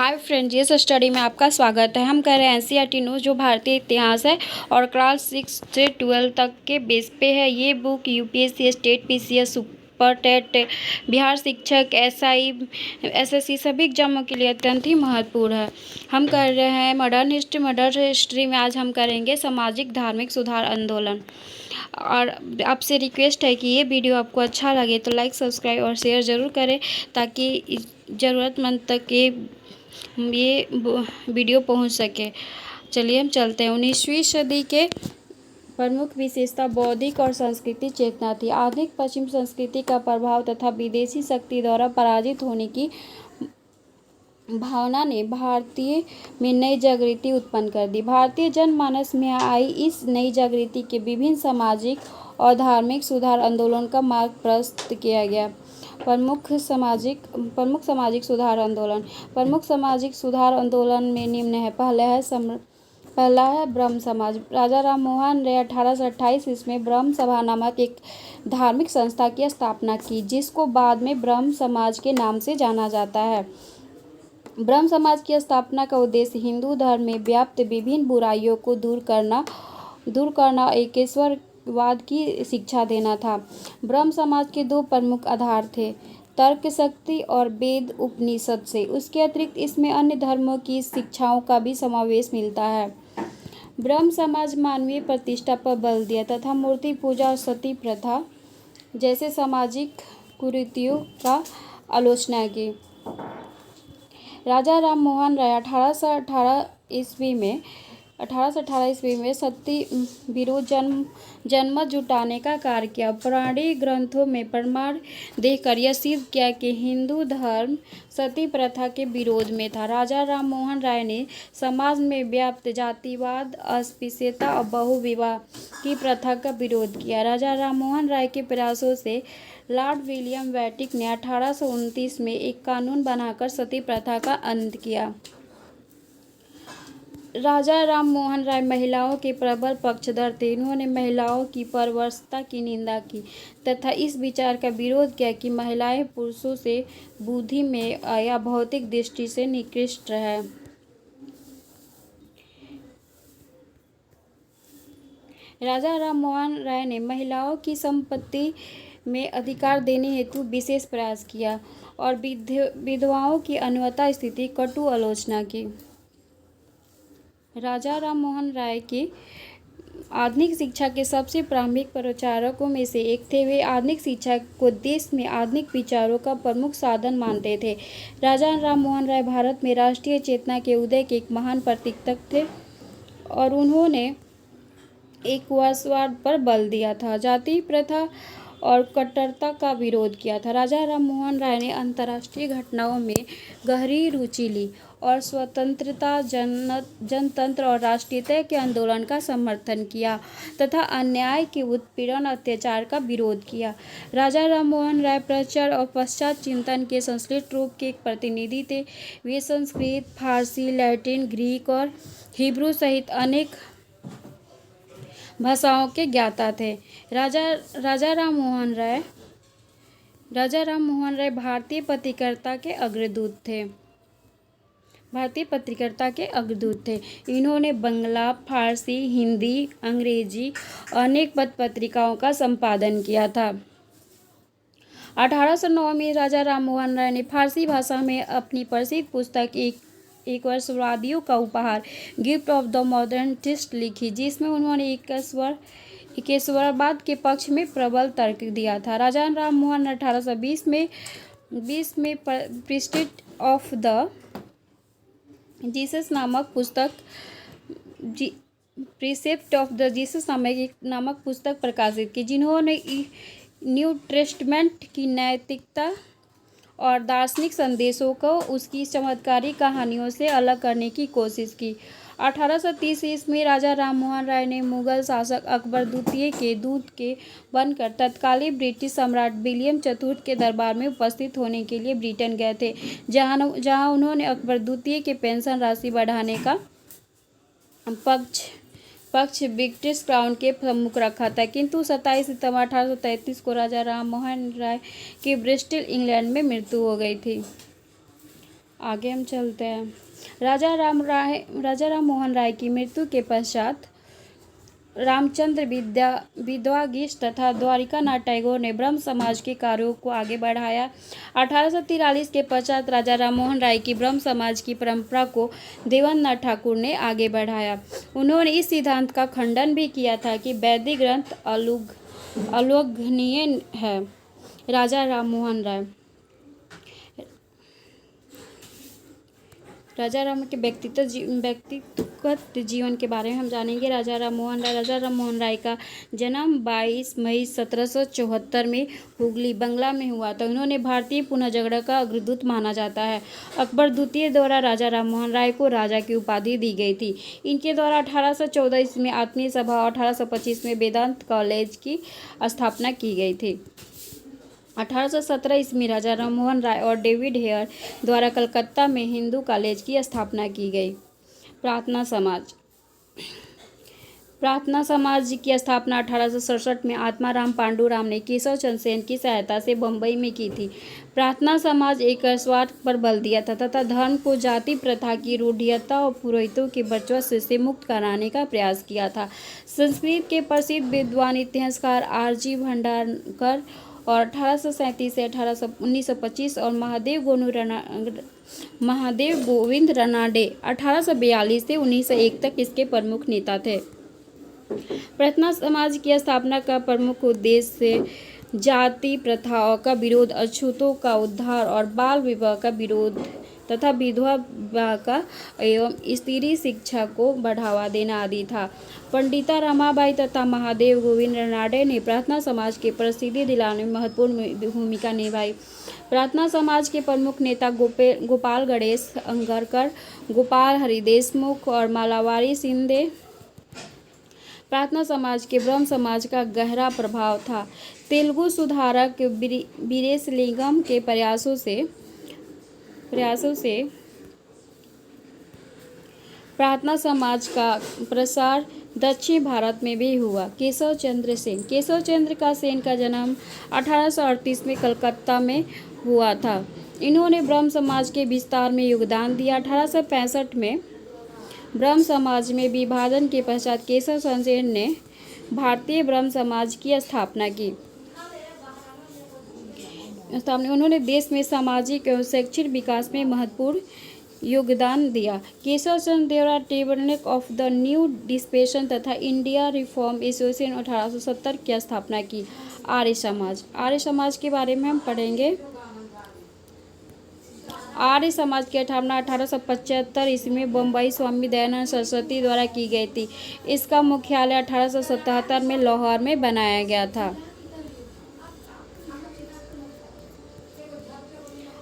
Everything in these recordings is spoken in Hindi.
हाय फ्रेंड्स, इस स्टडी में आपका स्वागत है। हम कर रहे हैं एनसीईआरटी न्यूज़ जो भारतीय इतिहास है और क्लास 6 से 12 तक के बेस पे है। ये book UPSC, state PCS, super TET, Bihar शिक्षक, एसआई, एसएससी सभी एग्जामों के लिए अत्यंत ही महत्वपूर्ण है। हम कर रहे हैं मॉडर्न हिस्ट्री में आज हम करेंगे सामाजिक धार्मिक सुधार आंदोलन। और आपसे रिक्वेस्ट है कि ये वीडियो आपको अच्छा लगे तो लाइक, सब्सक्राइब और शेयर ज़रूर करें ताकि ज़रूरतमंद तक ये वीडियो पहुंच सके। चलिए हम चलते हैं। 19वीं सदी के प्रमुख विशेषता बौद्धिक और सांस्कृतिक चेतना थी। आधुनिक पश्चिम संस्कृति का प्रभाव तथा विदेशी शक्ति द्वारा पराजित होने की भावना ने भारतीय में नई जागृति उत्पन्न कर दी। भारतीय जनमानस में आई इस नई जागृति के विभिन्न सामाजिक और धार्मिक सुधार आंदोलन का मार्ग प्रशस्त किया गया। प्रमुख सामाजिक सुधार आंदोलन में निम्न है। पहला है ब्रह्म समाज। राजा राम मोहन राय 1828 ईस्वी में ब्रह्म सभा नामक एक धार्मिक संस्था की स्थापना की, जिसको बाद में ब्रह्म समाज के नाम से जाना जाता है। ब्रह्म समाज की स्थापना का उद्देश्य हिंदू धर्म में व्याप्त विभिन्न बुराइयों को दूर करना एकेश्वरवाद की शिक्षा देना था। ब्रह्म समाज के दो प्रमुख आधार थे, तर्क शक्ति और वेद उपनिषद से। उसके अतिरिक्त इसमें अन्य धर्मों की शिक्षाओं का भी समावेश मिलता है। ब्रह्म समाज मानवीय प्रतिष्ठा पर बल दिया तथा मूर्ति पूजा और सती प्रथा जैसे सामाजिक कुरीतियों का आलोचना की। राजा राम मोहन राय 1818 ईस्वी में सती विरुद्ध जनमत जुटाने का कार्य किया। पौराणिक ग्रंथों में प्रमाण देकर यह सिद्ध किया कि हिंदू धर्म सती प्रथा के विरोध में था। राजा राम मोहन राय ने समाज में व्याप्त जातिवाद, अस्पृश्यता और बहुविवाह की प्रथा का विरोध किया। राजा राम मोहन राय के प्रयासों से लॉर्ड विलियम बेंटिक ने 1829 में एक कानून बनाकर सती प्रथा का अंत किया। राजा राम मोहन राय महिलाओं के प्रबल पक्षधर थे। इन्होंने महिलाओं की परवरता की निंदा की तथा इस विचार का विरोध किया कि महिलाएं पुरुषों से बुद्धि में या भौतिक दृष्टि से निकृष्ट है। राजा राम मोहन राय ने महिलाओं की संपत्ति में अधिकार देने हेतु विशेष प्रयास किया और विधवाओं की अनुवता स्थिति कटु आलोचना की। राजा राम मोहन राय के आधुनिक शिक्षा के सबसे प्रारंभिक प्रचारकों में से एक थे। वे आधुनिक शिक्षा को देश में आधुनिक विचारों का प्रमुख साधन मानते थे। राजा राम मोहन राय भारत में राष्ट्रीय चेतना के उदय के एक महान प्रतीक थे और उन्होंने एकवादवाद पर बल दिया था, जाति प्रथा और कट्टरता का विरोध किया था। राजा राम मोहन राय ने अंतर्राष्ट्रीय घटनाओं में गहरी रुचि ली और स्वतंत्रता, जनतंत्र और राष्ट्रीयता के आंदोलन का समर्थन किया तथा अन्याय के उत्पीड़न अत्याचार का विरोध किया। राजा राम मोहन राय प्रचार और पश्चात चिंतन के संश्लिष्ट रूप के एक प्रतिनिधि थे। वे संस्कृत, फारसी, लैटिन, ग्रीक और हिब्रू सहित अनेक भाषाओं के ज्ञाता थे। राजा राम मोहन राय भारतीय पत्रकारिता के अग्रदूत थे। इन्होंने बंगला, फारसी, हिंदी, अंग्रेजी अनेक पत्रिकाओं का संपादन किया था। 1809 में राजा राम मोहन राय ने फारसी भाषा में अपनी प्रसिद्ध पुस्तक एक वर्षवादियों का उपहार, गिफ्ट ऑफ द मॉडर्निस्ट लिखी, जिसमें उन्होंने एकेश्वरवाद के पक्ष में प्रबल तर्क दिया था। राजा राम मोहन 1820 में प्रीसेप्ट ऑफ द जीसस नामक पुस्तक प्रकाशित की, जिन्होंने न्यू टेस्टामेंट की नैतिकता और दार्शनिक संदेशों को उसकी चमत्कारी कहानियों से अलग करने की कोशिश की। 1830 ईस्वी में राजा राम मोहन राय ने मुगल शासक अकबर द्वितीय के दूत के बनकर तत्कालीन ब्रिटिश सम्राट विलियम चतुर्थ के दरबार में उपस्थित होने के लिए ब्रिटेन गए थे, जहां उन्होंने अकबर द्वितीय के पेंशन राशि बढ़ाने का पक्ष ब्रिटिश क्राउन के सम्मुख रखा था, किंतु 27 सितंबर 1833 को राजा राम मोहन राय की ब्रिस्टल, इंग्लैंड में मृत्यु हो गई थी। आगे हम चलते हैं। राजा राम मोहन राय की मृत्यु के पश्चात रामचंद्र विद्यागीश तथा द्वारिकानाथ टैगोर ने ब्रह्म समाज के कार्यों को आगे बढ़ाया। 1843 के पश्चात राजा राममोहन राय की ब्रह्म समाज की परंपरा को देवेंद्रनाथ ठाकुर ने आगे बढ़ाया। उन्होंने इस सिद्धांत का खंडन भी किया था कि वैदिक ग्रंथ अलोकनीय है। राजा राममोहन के व्यक्तिगत जीवन के बारे में हम जानेंगे। राजा राममोहन राय का जन्म 22 मई 1774 में हुगली बंगला में हुआ था। उन्होंने भारतीय पुनर्जागरण का अग्रदूत माना जाता है। अकबर द्वितीय द्वारा राजा राममोहन राय को राजा की उपाधि दी गई थी। इनके द्वारा 1814 ईस्वी में आत्मीय सभा और 1825 में वेदांत कॉलेज की स्थापना की गई थी। 1817 ईस्वी राजा राममोहन राय और डेविड हेयर द्वारा कलकत्ता में हिंदू कॉलेज की स्थापना की गई। प्रार्थना समाज की स्थापना 1867 में आत्माराम पांडुराम ने केशव चंद्र सेन की सहायता से बम्बई में की थी। प्रार्थना समाज एक स्वार्थ पर बल दिया था तथा धर्म को जाति प्रथा की रूढ़ियता और पुरोहितों के वर्चस्व से मुक्त कराने का प्रयास किया था। संस्कृत के प्रसिद्ध विद्वान इतिहासकार R.G. भंडारकर और 1837 से 1925 और महादेव गोविंद रानडे 1842 से 1901 तक इसके प्रमुख नेता थे। प्रार्थना समाज की स्थापना का प्रमुख उद्देश्य जाति प्रथाओं का विरोध, अछूतों का उद्धार और बाल विवाह का विरोध तथा विधवा विवाह का एवं स्त्री शिक्षा को बढ़ावा देना आदि था। पंडिता रमाबाई तथा महादेव गोविंद रानडे ने प्रार्थना समाज के प्रसिद्धि दिलाने में महत्वपूर्ण भूमिका निभाई। प्रार्थना समाज के प्रमुख नेता गोपाल गणेश अंगरकर, गोपाल हरि देशमुख और मालावारी शिंदे। प्रार्थना समाज के ब्रह्म समाज का गहरा प्रभाव था। तेलुगु सुधारक वीरेशलिंगम के प्रयासों से प्रार्थना समाज का प्रसार दक्षिण भारत में भी हुआ। केशव चंद्र सेन का जन्म 1838 में कलकत्ता में हुआ था। इन्होंने ब्रह्म समाज के विस्तार में योगदान दिया। 1865 में ब्रह्म समाज में विभाजन के पश्चात केशव चंद्र सेन ने भारतीय ब्रह्म समाज की स्थापना की। उन्होंने देश में सामाजिक एवं शैक्षणिक विकास में महत्वपूर्ण योगदान दिया। केशव चंद्र द्वारा tabernacle of the new dispensation तथा इंडिया रिफॉर्म एसोसिएशन 1870 की स्थापना की। आर्य समाज के बारे में हम पढ़ेंगे। आर्य समाज की स्थापना 1875 ईस्वी में बम्बई स्वामी दयानंद सरस्वती द्वारा की गई थी। इसका मुख्यालय 1877 में लाहौर में बनाया गया था।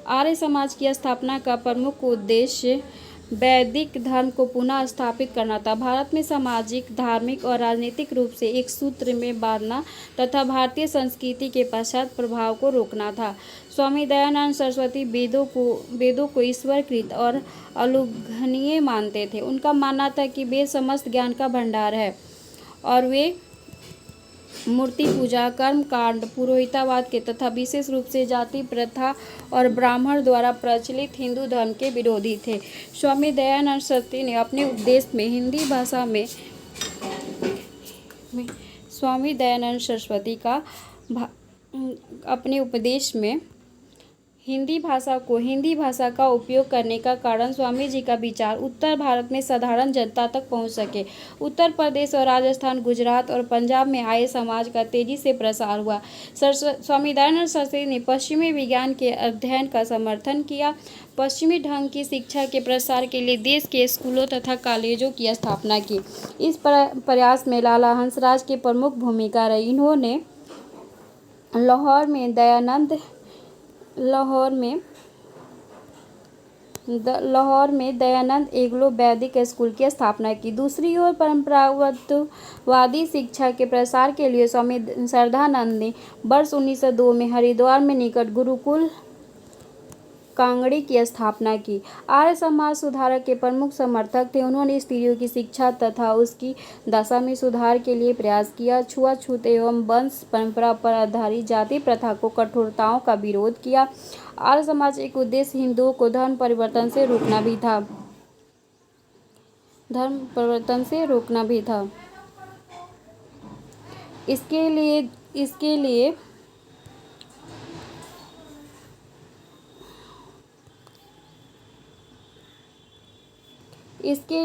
आर्य समाज की स्थापना का प्रमुख उद्देश्य वैदिक धर्म को पुनः स्थापित करना था। भारत में सामाजिक, धार्मिक और राजनीतिक रूप से एक सूत्र में बांधना तथा भारतीय संस्कृति के पश्चात प्रभाव को रोकना था। स्वामी दयानंद सरस्वती वेदों को ईश्वरकृत और अलौघनीय मानते थे। उनका मानना था कि वेद समस्त ज्ञान का भंडार है और वे मूर्ति पूजा, कर्म कांड, पुरोहितवाद के तथा विशेष रूप से जाति प्रथा और ब्राह्मण द्वारा प्रचलित हिंदू धर्म के विरोधी थे। स्वामी दयानंद सरस्वती ने अपने उपदेश में हिंदी भाषा का उपयोग करने का कारण स्वामी जी का विचार उत्तर भारत में साधारण जनता तक पहुंच सके। उत्तर प्रदेश और राजस्थान, गुजरात और पंजाब में आर्य समाज का तेजी से प्रसार हुआ। स्वामी दयानंद सरस्वती ने पश्चिमी विज्ञान के अध्ययन का समर्थन किया। पश्चिमी ढंग की शिक्षा के प्रसार के लिए देश के स्कूलों तथा कॉलेजों की स्थापना की। इस प्रयास में लाला हंसराज की प्रमुख भूमिका रही। इन्होंने लाहौर में दयानंद एंग्लो वैदिक स्कूल की स्थापना की। दूसरी ओर परंपरागतवादी शिक्षा के प्रसार के लिए स्वामी श्रद्धानंद ने वर्ष 1902 में हरिद्वार में निकट गुरुकुल कांगड़ी की स्थापना की। आर्य समाज सुधारक के प्रमुख समर्थक थे। उन्होंने स्त्रियों की शिक्षा तथा उसकी दशा में सुधार के लिए प्रयास किया। छुआछूत एवं वंश परंपरा पर आधारित जाति प्रथा को कठोरताओं का विरोध किया। आर्य समाज एक उद्देश्य हिंदुओं को धर्म परिवर्तन से रोकना भी था। इसके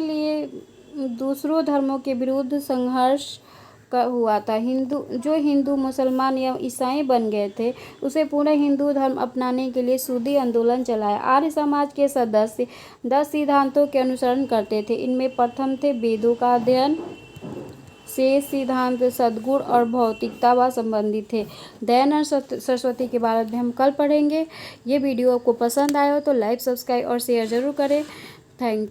लिए दूसरों धर्मों के विरुद्ध संघर्ष हुआ था। हिंदू मुसलमान या ईसाई बन गए थे, उसे पूर्ण हिंदू धर्म अपनाने के लिए शुद्धि आंदोलन चलाया। आर्य समाज के सदस्य 10 सिद्धांतों के अनुसरण करते थे। इनमें प्रथम थे वेदों का अध्ययन, शेष सिद्धांत सद्गुण और भौतिकता व संबंधित थे। दयानंद सरस्वती के बारे में हम कल पढ़ेंगे। ये वीडियो आपको पसंद आया हो तो लाइक, सब्सक्राइब और शेयर जरूर करें। Thank you.